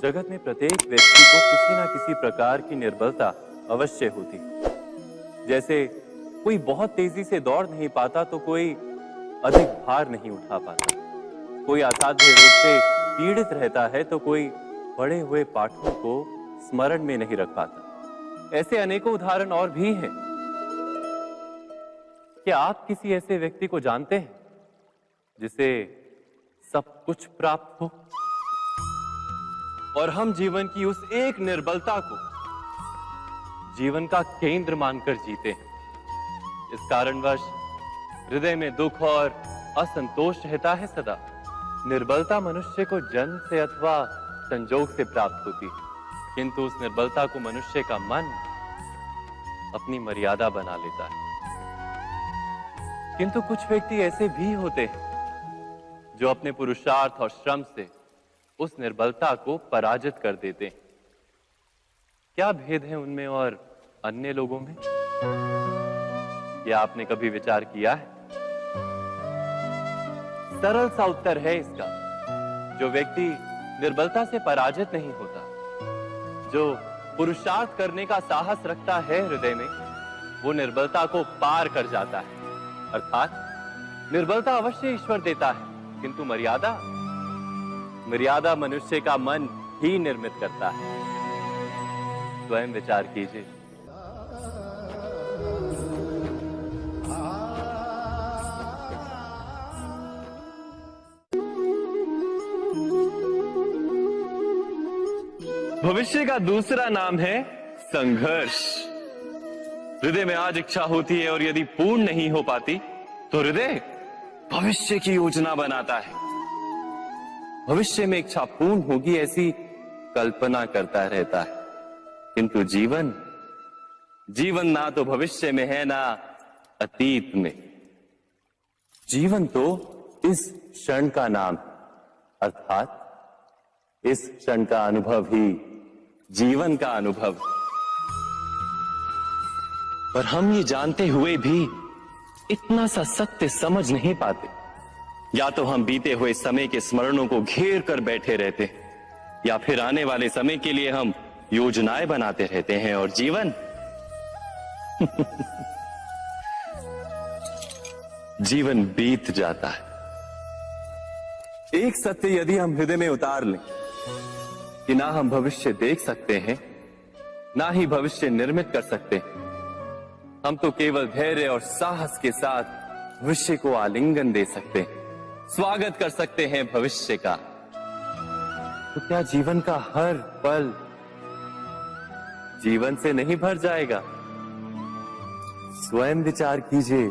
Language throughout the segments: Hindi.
जगत में प्रत्येक व्यक्ति को किसी ना किसी प्रकार की निर्बलता अवश्य होती है। जैसे कोई बहुत तेजी से दौड़ नहीं पाता तो कोई अधिक भार नहीं उठा पाता, कोई असाध्य रोग से पीड़ित रहता है तो कोई पढ़े हुए पाठों को स्मरण में नहीं रख पाता। ऐसे अनेकों उदाहरण और भी हैं। क्या आप किसी ऐसे व्यक्ति को जानते हैं जिसे सब कुछ प्राप्त हो और हम जीवन की उस एक निर्बलता को जीवन का केंद्र मानकर जीते हैं? इस कारणवश हृदय में दुख और असंतोष रहता है सदा। निर्बलता मनुष्य को जन्म से अथवा संजोग से प्राप्त होती है, किंतु उस निर्बलता को मनुष्य का मन अपनी मर्यादा बना लेता है। किंतु कुछ व्यक्ति ऐसे भी होते हैं जो अपने पुरुषार्थ और श्रम से उस निर्बलता को पराजित कर देते हैं। क्या भेद है उनमें और अन्य लोगों में? क्या आपने कभी विचार किया है? सरल सा उत्तर है इसका। जो व्यक्ति निर्बलता से पराजित नहीं होता, जो पुरुषार्थ करने का साहस रखता है हृदय में, वो निर्बलता को पार कर जाता है। अर्थात निर्बलता अवश्य ईश्वर देता है, किंतु मर्यादा मनुष्य का मन ही निर्मित करता है। स्वयं विचार कीजिए। भविष्य का दूसरा नाम है संघर्ष। हृदय में आज इच्छा होती है और यदि पूर्ण नहीं हो पाती तो हृदय भविष्य की योजना बनाता है। भविष्य में इच्छा पूर्ण होगी ऐसी कल्पना करता रहता है, किंतु जीवन ना तो भविष्य में है ना अतीत में। जीवन तो इस क्षण का नाम है, अर्थात इस क्षण का अनुभव ही जीवन का अनुभव। पर हम ये जानते हुए भी इतना सा सत्य समझ नहीं पाते। या तो हम बीते हुए समय के स्मरणों को घेर कर बैठे रहते, या फिर आने वाले समय के लिए हम योजनाएं बनाते रहते हैं और जीवन जीवन बीत जाता है। एक सत्य यदि हम हृदय में उतार लें कि ना हम भविष्य देख सकते हैं, ना ही भविष्य निर्मित कर सकते हैं, हम तो केवल धैर्य और साहस के साथ भविष्य को आलिंगन दे सकते हैं, स्वागत कर सकते हैं भविष्य का। तो क्या जीवन का हर पल जीवन से नहीं भर जाएगा? स्वयं विचार कीजिए।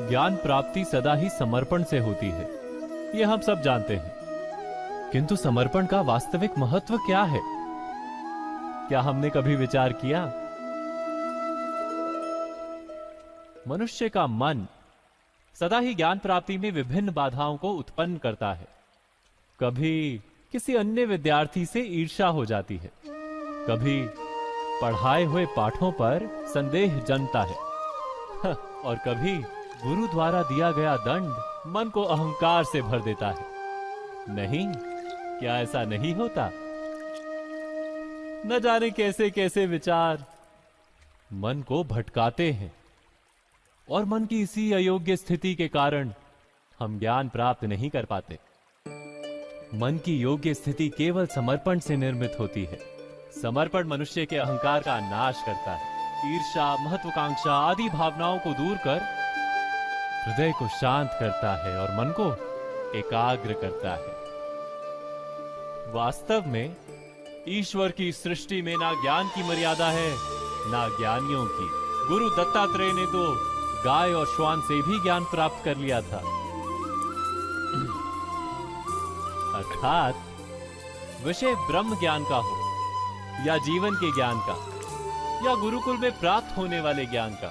ज्ञान प्राप्ति सदा ही समर्पण से होती है, यह हम सब जानते हैं। किंतु समर्पण का वास्तविक महत्व क्या है? क्या हमने कभी विचार किया? मनुष्य का मन सदा ही ज्ञान प्राप्ति में विभिन्न बाधाओं को उत्पन्न करता है। कभी किसी अन्य विद्यार्थी से ईर्ष्या हो जाती है, कभी पढ़ाए हुए पाठों पर संदेह जन्मता है और कभी गुरु द्वारा दिया गया दंड मन को अहंकार से भर देता है। नहीं, क्या ऐसा नहीं होता? न जाने कैसे कैसे विचार मन को भटकाते हैं और मन की इसी अयोग्य स्थिति के कारण हम ज्ञान प्राप्त नहीं कर पाते। मन की योग्य स्थिति केवल समर्पण से निर्मित होती है। समर्पण मनुष्य के अहंकार का नाश करता है, ईर्ष्या, महत्वाकांक्षा आदि भावनाओं को दूर कर हृदय को शांत करता है और मन को एकाग्र करता है। वास्तव में ईश्वर की सृष्टि में ना ज्ञान की मर्यादा है, ना ज्ञानियों की। गुरु दत्तात्रेय ने तो गाय और श्वान से भी ज्ञान प्राप्त कर लिया था। अर्थात विषय ब्रह्म ज्ञान का हो या जीवन के ज्ञान का या गुरुकुल में प्राप्त होने वाले ज्ञान का,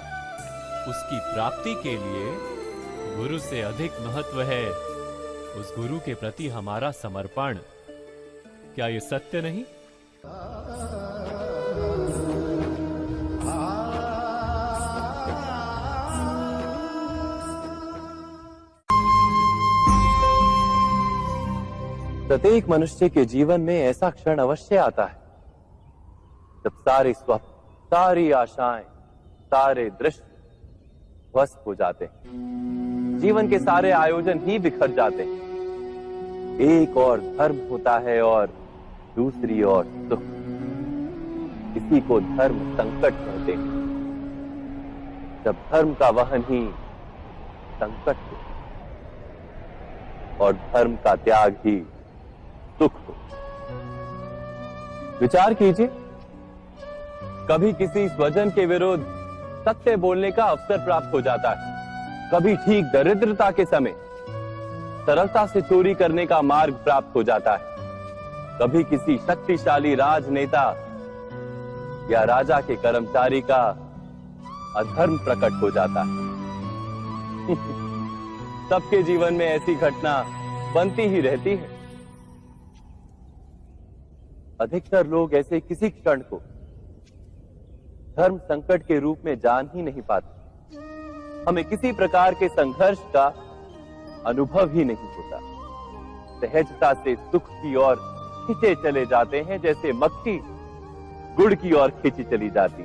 उसकी प्राप्ति के लिए गुरु से अधिक महत्व है उस गुरु के प्रति हमारा समर्पण। क्या यह सत्य नहीं? प्रत्येक मनुष्य के जीवन में ऐसा क्षण अवश्य आता है जब सारे स्वप्न, सारी आशाएं, सारे दृश्य ध्वस्त हो जाते हैं। जीवन के सारे आयोजन ही बिखर जाते हैं। एक और धर्म होता है और दूसरी ओर सुख। इसी को धर्म संकट कहते हैं। जब धर्म का वहन ही संकट हो और धर्म का त्याग ही सुख हो। विचार कीजिए, कभी किसी स्वजन के विरुद्ध सत्य बोलने का अवसर प्राप्त हो जाता है, कभी ठीक दरिद्रता के समय सरलता से चोरी करने का मार्ग प्राप्त हो जाता है, कभी किसी शक्तिशाली राजनेता या राजा के कर्मचारी का अधर्म प्रकट हो जाता है। सबके जीवन में ऐसी घटना बनती ही रहती है। अधिकतर लोग ऐसे किसी क्षण को धर्म संकट के रूप में जान ही नहीं पाते। हमें किसी प्रकार के संघर्ष का अनुभव ही नहीं होता। सहजता से सुख की ओर खींचे चले जाते हैं, जैसे मक्खी गुड़ की ओर खींची चली जाती।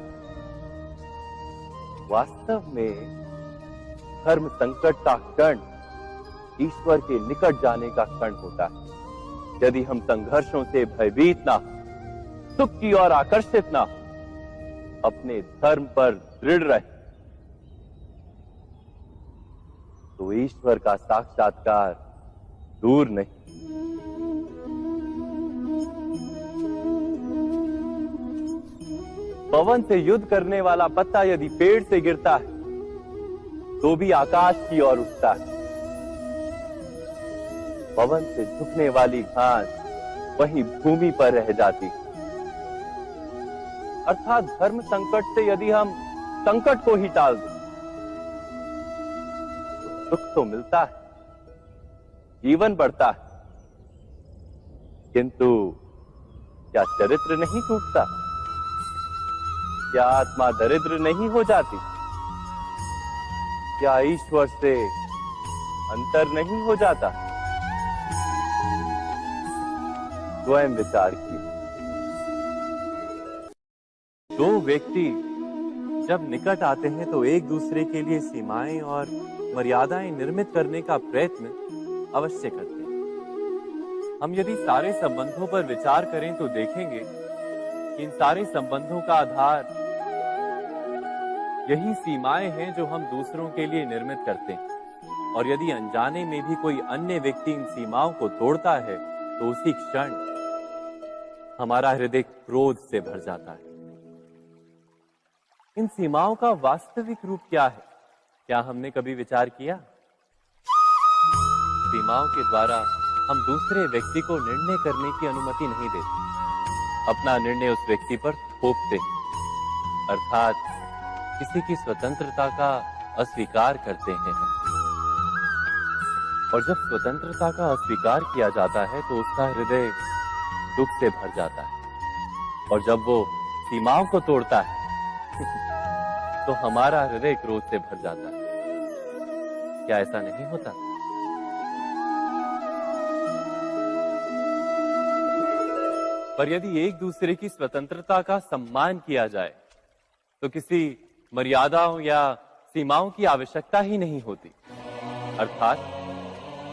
वास्तव में धर्म संकट का क्षण ईश्वर के निकट जाने का क्षण होता है। यदि हम संघर्षों से भयभीत ना हो, सुख की ओर आकर्षित ना हो, अपने धर्म पर दृढ़ रहे, तो ईश्वर का साक्षात्कार दूर नहीं। पवन से युद्ध करने वाला पत्ता यदि पेड़ से गिरता है तो भी आकाश की ओर उठता है। पवन से झुकने वाली घास वहीं भूमि पर रह जाती है। अर्थात धर्म संकट से यदि हम संकट को ही टाल दें तो सुख तो मिलता है, जीवन बढ़ता है, किंतु क्या चरित्र नहीं टूटता? क्या आत्मा दरिद्र नहीं हो जाती? क्या ईश्वर से अंतर नहीं हो जाता? स्वयं विचार किए। दो व्यक्ति जब निकट आते हैं तो एक दूसरे के लिए सीमाएं और मर्यादाएं निर्मित करने का प्रयत्न अवश्य करते हैं। हम यदि सारे संबंधों पर विचार करें तो देखेंगे कि इन सारे संबंधों का आधार यही सीमाएं हैं जो हम दूसरों के लिए निर्मित करते हैं। और यदि अनजाने में भी कोई अन्य व्यक्ति इन सीमाओं को तोड़ता है तो उसी क्षण हमारा हृदय क्रोध से भर जाता है। इन सीमाओं का वास्तविक रूप क्या है? क्या हमने कभी विचार किया? सीमाओं के द्वारा हम दूसरे व्यक्ति को निर्णय करने की अनुमति नहीं देते। अपना निर्णय उस व्यक्ति पर थोपते हैं, अर्थात किसी की स्वतंत्रता का अस्वीकार करते हैं। और जब स्वतंत्रता का अस्वीकार किया जाता है तो उसका हृदय दुख से भर जाता है। और जब वो सीमाओं को तोड़ता है तो हमारा हृदय क्रोध से भर जाता है। क्या ऐसा नहीं होता? पर यदि एक दूसरे की स्वतंत्रता का सम्मान किया जाए तो किसी मर्यादाओं या सीमाओं की आवश्यकता ही नहीं होती। अर्थात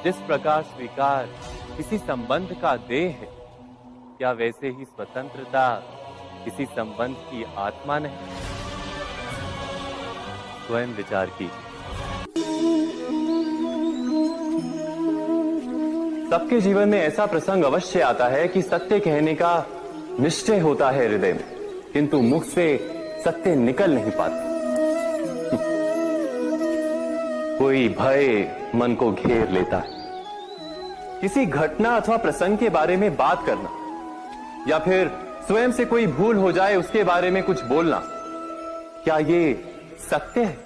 जिस प्रकार स्वीकार किसी संबंध का देह है, क्या वैसे ही स्वतंत्रता किसी संबंध की आत्मा नहीं? स्वयं विचार कीजिए। सबके जीवन में ऐसा प्रसंग अवश्य आता है कि सत्य कहने का निश्चय होता है हृदय में, किंतु मुख से सत्य निकल नहीं पाता। कोई भय मन को घेर लेता है। किसी घटना अथवा प्रसंग के बारे में बात करना या फिर स्वयं से कोई भूल हो जाए उसके बारे में कुछ बोलना, क्या ये सत्य है?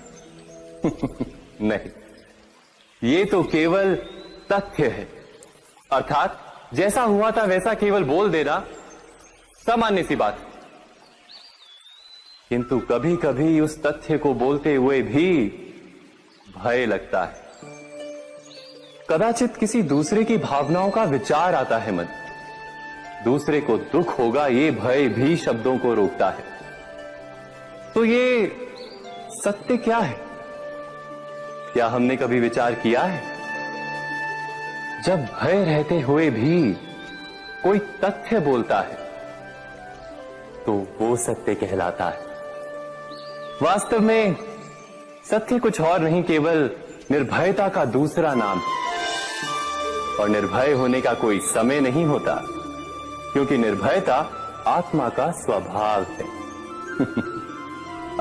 नहीं, ये तो केवल तथ्य है। अर्थात जैसा हुआ था वैसा केवल बोल देना सामान्य सी बात है। किंतु कभी कभी उस तथ्य को बोलते हुए भी भय लगता है। कदाचित किसी दूसरे की भावनाओं का विचार आता है मन। दूसरे को दुख होगा ये भय भी शब्दों को रोकता है। तो ये सत्य क्या है? क्या हमने कभी विचार किया है? जब भय रहते हुए भी कोई तथ्य बोलता है तो वो सत्य कहलाता है। वास्तव में सत्य कुछ और नहीं, केवल निर्भयता का दूसरा नाम है। और निर्भय होने का कोई समय नहीं होता, क्योंकि निर्भयता आत्मा का स्वभाव है।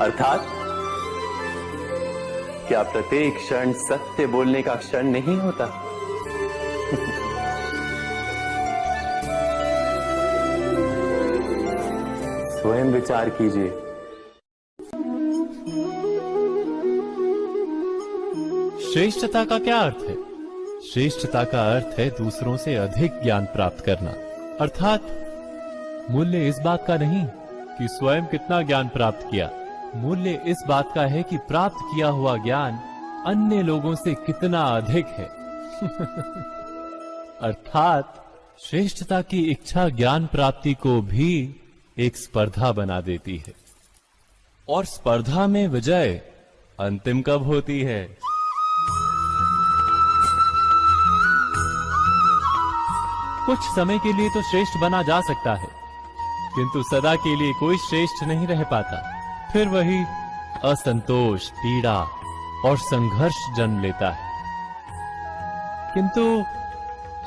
अर्थात क्या प्रत्येक क्षण सत्य बोलने का क्षण नहीं होता? स्वयं विचार कीजिए। श्रेष्ठता का क्या अर्थ है? श्रेष्ठता का अर्थ है दूसरों से अधिक ज्ञान प्राप्त करना। अर्थात मूल्य इस बात का नहीं कि स्वयं कितना ज्ञान प्राप्त किया, मूल्य इस बात का है कि प्राप्त किया हुआ ज्ञान अन्य लोगों से कितना अधिक है। अर्थात श्रेष्ठता की इच्छा ज्ञान प्राप्ति को भी एक स्पर्धा बना देती है। और स्पर्धा में विजय अंतिम कब होती है? कुछ समय के लिए तो श्रेष्ठ बना जा सकता है, किंतु सदा के लिए कोई श्रेष्ठ नहीं रह पाता। फिर वही असंतोष, पीड़ा और संघर्ष जन्म लेता है। किंतु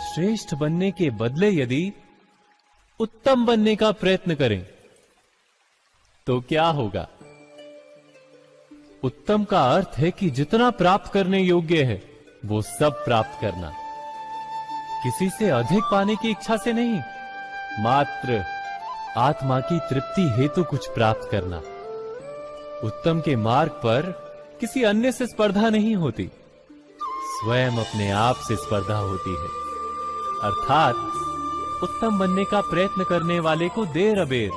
श्रेष्ठ बनने के बदले यदि उत्तम बनने का प्रयत्न करें तो क्या होगा? उत्तम का अर्थ है कि जितना प्राप्त करने योग्य है वो सब प्राप्त करना, किसी से अधिक पाने की इच्छा से नहीं, मात्र आत्मा की तृप्ति हेतु कुछ प्राप्त करना। उत्तम के मार्ग पर किसी अन्य से स्पर्धा नहीं होती, स्वयं अपने आप से स्पर्धा होती है। अर्थात उत्तम बनने का प्रयत्न करने वाले को देर अबेर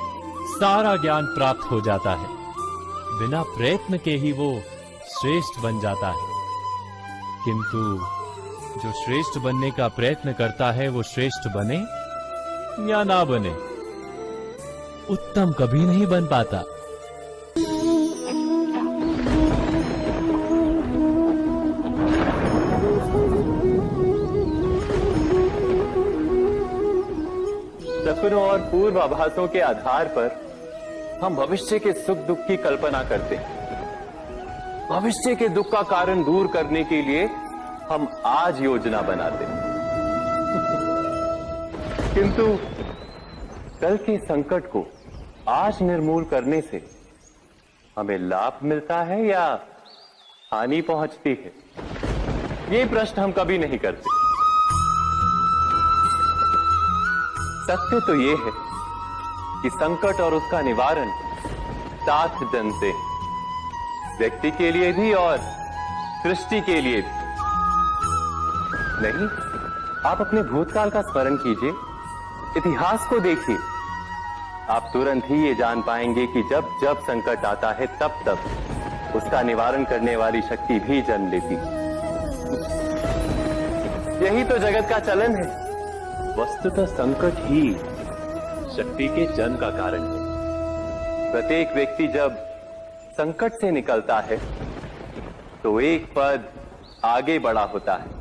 सारा ज्ञान प्राप्त हो जाता है। बिना प्रयत्न के ही वो श्रेष्ठ बन जाता है। किंतु जो श्रेष्ठ बनने का प्रयत्न करता है वो श्रेष्ठ बने या ना बने, उत्तम कभी नहीं बन पाता। सपनों और पूर्वाभासों के आधार पर हम भविष्य के सुख दुख की कल्पना करते हैं। भविष्य के दुख का कारण दूर करने के लिए हम आज योजना बनाते हैं। किंतु कल के संकट को आज निर्मूल करने से हमें लाभ मिलता है या हानि पहुंचती है? ये प्रश्न हम कभी नहीं करते। सत्य तो ये है कि संकट और उसका निवारण साथ जनते हैं, व्यक्ति के लिए भी और सृष्टि के लिए भी। नहीं, आप अपने भूतकाल का स्मरण कीजिए, इतिहास को देखिए। आप तुरंत ही ये जान पाएंगे कि जब जब संकट आता है तब तब उसका निवारण करने वाली शक्ति भी जन्म लेती है। यही तो जगत का चलन है। वस्तुतः संकट ही शक्ति के जन्म का कारण है। प्रत्येक व्यक्ति जब संकट से निकलता है तो एक पद आगे बढ़ा होता है,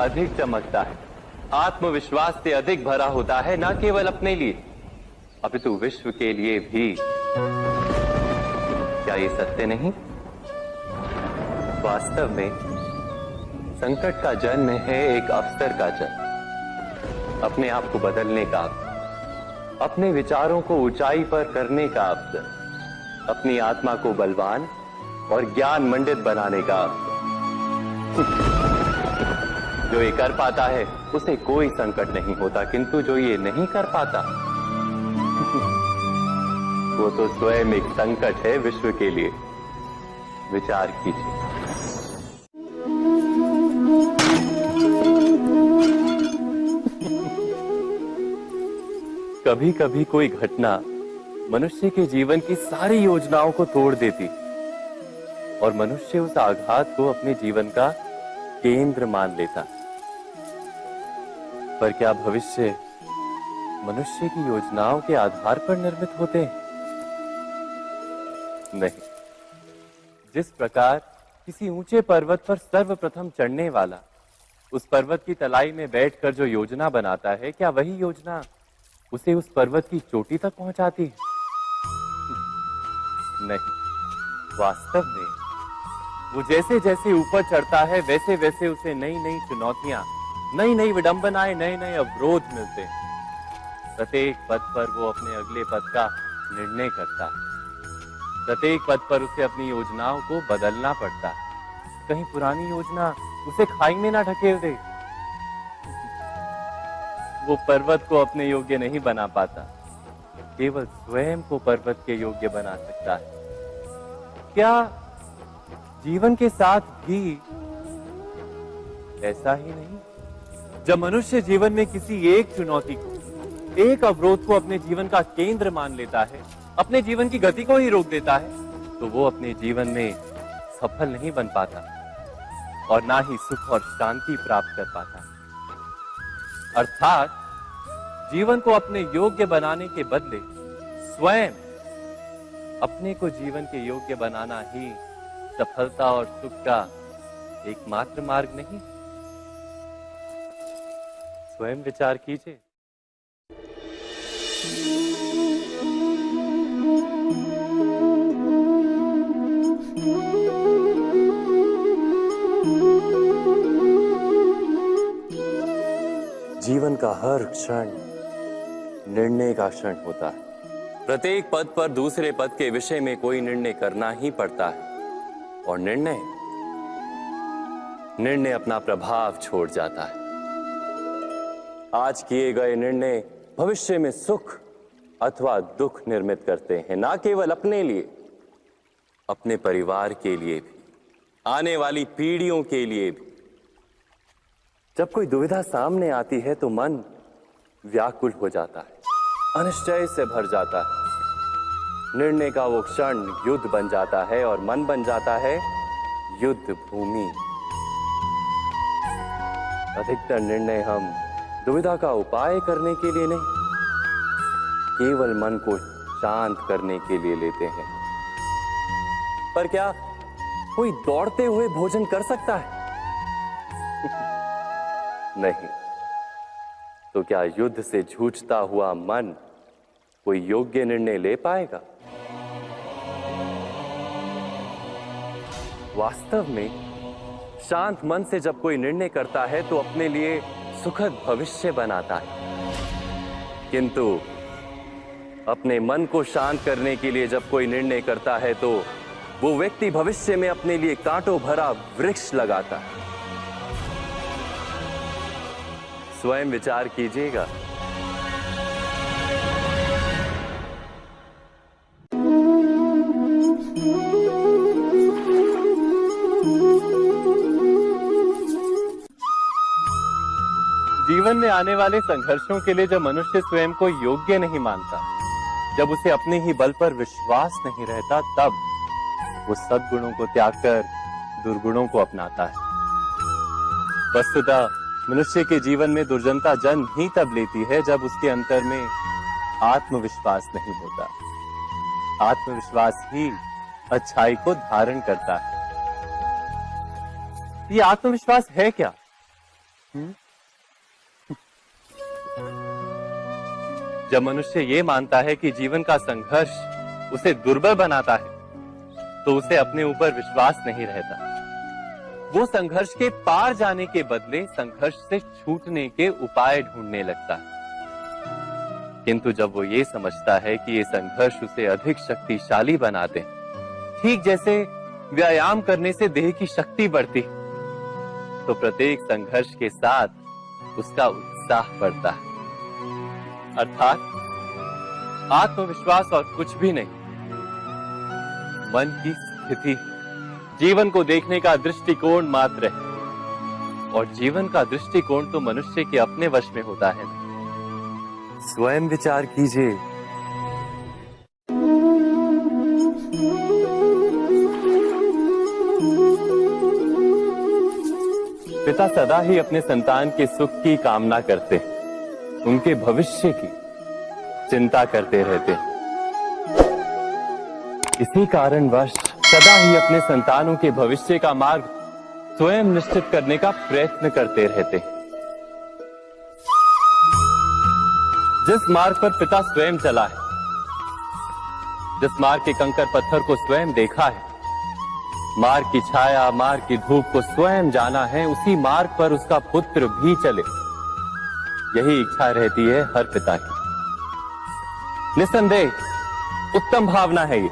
अधिक चमकता है, आत्मविश्वास से अधिक भरा होता है, न केवल अपने लिए अपितु विश्व के लिए भी। क्या ये सत्य नहीं? वास्तव में संकट का जन्म है एक अवसर का जन्म, अपने आप को बदलने का अवसर, अपने विचारों को ऊंचाई पर करने का अवसर, अपनी आत्मा को बलवान और ज्ञान मंडित बनाने का अवसर। जो ये कर पाता है उसे कोई संकट नहीं होता, किंतु जो ये नहीं कर पाता वो तो स्वयं एक संकट है विश्व के लिए। विचार कीजिए। कभी कभी कोई घटना मनुष्य के जीवन की सारी योजनाओं को तोड़ देती और मनुष्य उस आघात को अपने जीवन का केंद्र मान लेता। पर क्या भविष्य मनुष्य की योजनाओं के आधार पर निर्मित होते हैं? नहीं। जिस प्रकार किसी ऊंचे पर्वत पर सर्वप्रथम चढ़ने वाला उस पर्वत की तलाई में बैठकर जो योजना बनाता है, क्या वही योजना उसे उस पर्वत की चोटी तक पहुंचाती है? नहीं। वास्तव में वो जैसे जैसे ऊपर चढ़ता है, वैसे वैसे उसे नई नई चुनौतियां, नई नई विडंबनाएं, नए नए अवरोध मिलते हैं। प्रत्येक पद पर वो अपने अगले पद का निर्णय करता है। प्रत्येक पद पर उसे अपनी योजनाओं को बदलना पड़ता है। कहीं पुरानी योजना उसे खाई में ना ढकेल दे। वो पर्वत को अपने योग्य नहीं बना पाता, केवल स्वयं को पर्वत के योग्य बना सकता है। क्या जीवन के साथ भी ऐसा ही नहीं? जब मनुष्य जीवन में किसी एक चुनौती को, एक अवरोध को अपने जीवन का केंद्र मान लेता है, अपने जीवन की गति को ही रोक देता है, तो वो अपने जीवन में सफल नहीं बन पाता और ना ही सुख और शांति प्राप्त कर पाता। अर्थात जीवन को अपने योग्य बनाने के बदले स्वयं अपने को जीवन के योग्य बनाना ही सफलता और सुख का एकमात्र मार्ग नहीं। स्वयं विचार कीजिए। जीवन का हर क्षण निर्णय का क्षण होता है। प्रत्येक पद पर दूसरे पद के विषय में कोई निर्णय करना ही पड़ता है और निर्णय अपना प्रभाव छोड़ जाता है। आज किए गए निर्णय भविष्य में सुख अथवा दुख निर्मित करते हैं, ना केवल अपने लिए, अपने परिवार के लिए भी, आने वाली पीढ़ियों के लिए भी। जब कोई दुविधा सामने आती है तो मन व्याकुल हो जाता है, अनिश्चय से भर जाता है। निर्णय का वो क्षण युद्ध बन जाता है और मन बन जाता है युद्ध भूमि। अधिकतर निर्णय हम दुविधा का उपाय करने के लिए नहीं, केवल मन को शांत करने के लिए लेते हैं। पर क्या कोई दौड़ते हुए भोजन कर सकता है? नहीं। तो क्या युद्ध से जूझता हुआ मन कोई योग्य निर्णय ले पाएगा? वास्तव में शांत मन से जब कोई निर्णय करता है तो अपने लिए सुखद भविष्य बनाता है, किंतु अपने मन को शांत करने के लिए जब कोई निर्णय करता है तो वो व्यक्ति भविष्य में अपने लिए कांटों भरा वृक्ष लगाता है। स्वयं विचार कीजिएगा। जीवन में आने वाले संघर्षों के लिए जब मनुष्य स्वयं को योग्य नहीं मानता, जब उसे अपने ही बल पर विश्वास नहीं रहता, तब वो सद्गुणों को त्याग कर दुर्गुणों को अपनाता है। वस्तुतः मनुष्य के जीवन में दुर्जनता जन्म ही तब लेती है जब उसके अंतर में आत्मविश्वास नहीं होता। आत्मविश्वास ही अच्छाई को धारण करता है। ये आत्मविश्वास है क्या? जब मनुष्य ये मानता है कि जीवन का संघर्ष उसे दुर्बल बनाता है, तो उसे अपने ऊपर विश्वास नहीं रहता। वो संघर्ष के पार जाने के बदले संघर्ष से छूटने के उपाय ढूंढने लगता है। किंतु जब वो ये समझता है कि ये संघर्ष उसे अधिक शक्तिशाली बनाते हैं, ठीक जैसे व्यायाम करने से देह की शक्ति बढ़ती है, तो प्रत्येक संघर्ष के साथ उसका उत्साह बढ़ता है। अर्थात आत्मविश्वास और कुछ भी नहीं, मन की स्थिति, जीवन को देखने का दृष्टिकोण मात्र है। और जीवन का दृष्टिकोण तो मनुष्य के अपने वश में होता है। स्वयं विचार कीजिए। पिता सदा ही अपने संतान के सुख की कामना करते, उनके भविष्य की चिंता करते रहते। इसी कारणवश सदा ही अपने संतानों के भविष्य का मार्ग स्वयं निश्चित करने का प्रयत्न करते रहते। जिस मार्ग पर पिता स्वयं चला है, जिस मार्ग के कंकर पत्थर को स्वयं देखा है, मार्ग की छाया, मार्ग की धूप को स्वयं जाना है, उसी मार्ग पर उसका पुत्र भी चले, यही इच्छा रहती है हर पिता की। निस्संदेह उत्तम भावना है ये,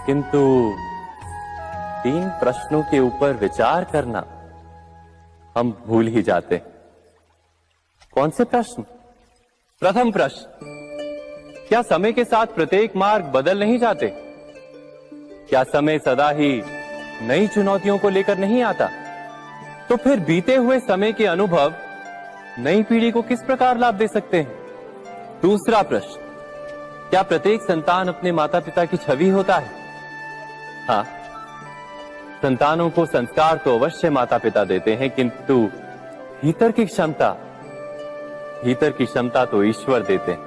किंतु 3 प्रश्नों के ऊपर विचार करना हम भूल ही जाते। कौन से प्रश्न? प्रथम प्रश्न, क्या समय के साथ प्रत्येक मार्ग बदल नहीं जाते? क्या समय सदा ही नई चुनौतियों को लेकर नहीं आता? तो फिर बीते हुए समय के अनुभव नई पीढ़ी को किस प्रकार लाभ दे सकते हैं? दूसरा प्रश्न, क्या प्रत्येक संतान अपने माता पिता की छवि होता है? हाँ, संतानों को संस्कार तो अवश्य माता पिता देते हैं, किंतु भीतर की क्षमता तो ईश्वर देते हैं।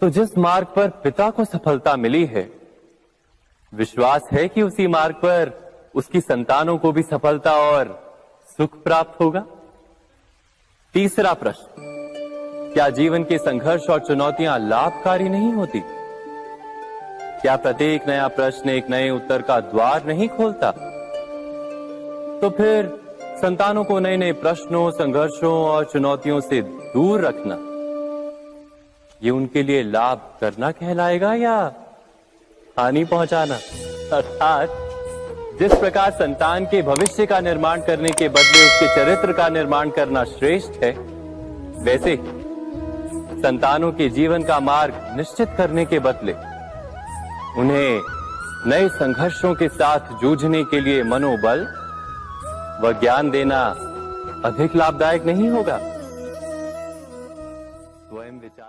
तो जिस मार्ग पर पिता को सफलता मिली है, विश्वास है कि उसी मार्ग पर उसकी संतानों को भी सफलता और सुख प्राप्त होगा। तीसरा प्रश्न, क्या जीवन के संघर्ष और चुनौतियां लाभकारी नहीं होती? क्या प्रत्येक नया प्रश्न एक नए उत्तर का द्वार नहीं खोलता? तो फिर संतानों को नए नए प्रश्नों, संघर्षों और चुनौतियों से दूर रखना, ये उनके लिए लाभ करना कहलाएगा या हानि पहुंचाना? अर्थात जिस प्रकार संतान के भविष्य का निर्माण करने के बदले उसके चरित्र का निर्माण करना श्रेष्ठ है, वैसे ही संतानों के जीवन का मार्ग निश्चित करने के बदले उन्हें नए संघर्षों के साथ जूझने के लिए मनोबल व ज्ञान देना अधिक लाभदायक नहीं होगा? स्वयं विचार